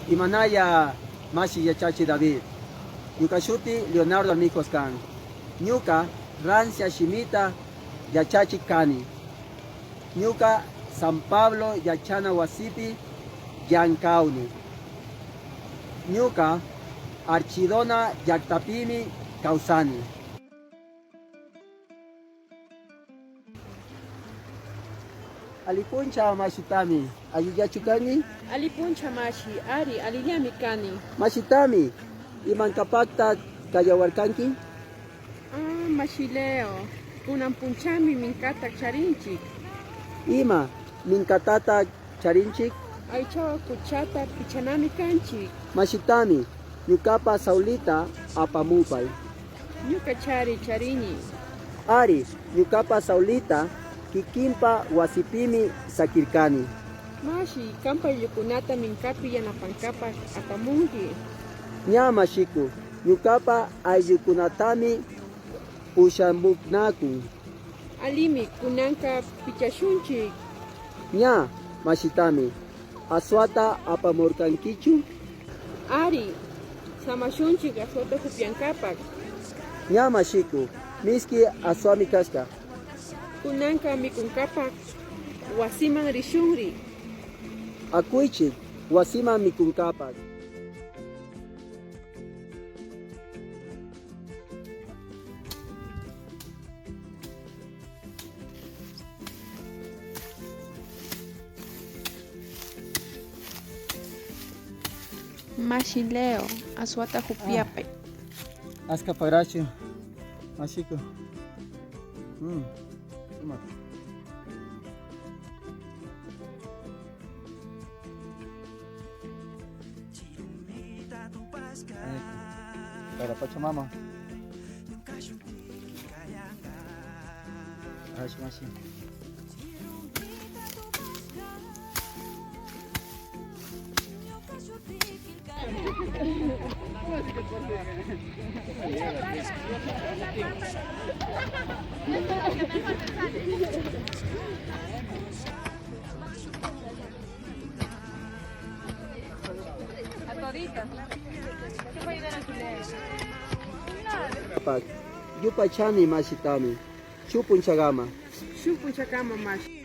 Imanaya Mashi Yachachi David. Ñuka shuti Leonardo Almijos kan. Ñuka Rancia Shimita Yachachi Kani. Ñuka San Pablo Yachana Wasipi Yankauni. Ñuka Archidona Yaktapimi Kausani. Alipuncha Mashitami, Ayuyachukani? Alipuncha Mashi, Ari, Aliyami Kani. Mashitami, Imankapakta Kayawarkanki? Ah, Mashileo, Punampunchami Minkata Charinchik. Ima, Minkatata Charinchik? Aicho Kuchata Pichanami Kanchik. Mashitami, Ñukapa Saulita Apamupay. Ñuka Chari Charini. Ari, Ñukapa Saulita Kikimpa Wasipimi Sakirkani. Mashi, Kampa Yukunata Minkapi Yanapankapa Apamungi. Nyama Shiku, Ñukapa Ayukunatami Ushambuknaku. Alimi Kunanka Pichashunchik. Nya Mashitami, Aswata Apamorkankichu. Ari, Samashunchik Asota Hupiankapak. Nya Mashiku, Miski Aswami Kaska. Kunanka Mikunkapak Wasiman Rishunri. Akuichik, Wasima Mikunkapak. Mashileo, Aswata Hupiape. Aska Paracho, Mashiko. Para Pachamama. Mashi. Yupachani Mashitami, Chupunchagama. Chupunchakama Mashi.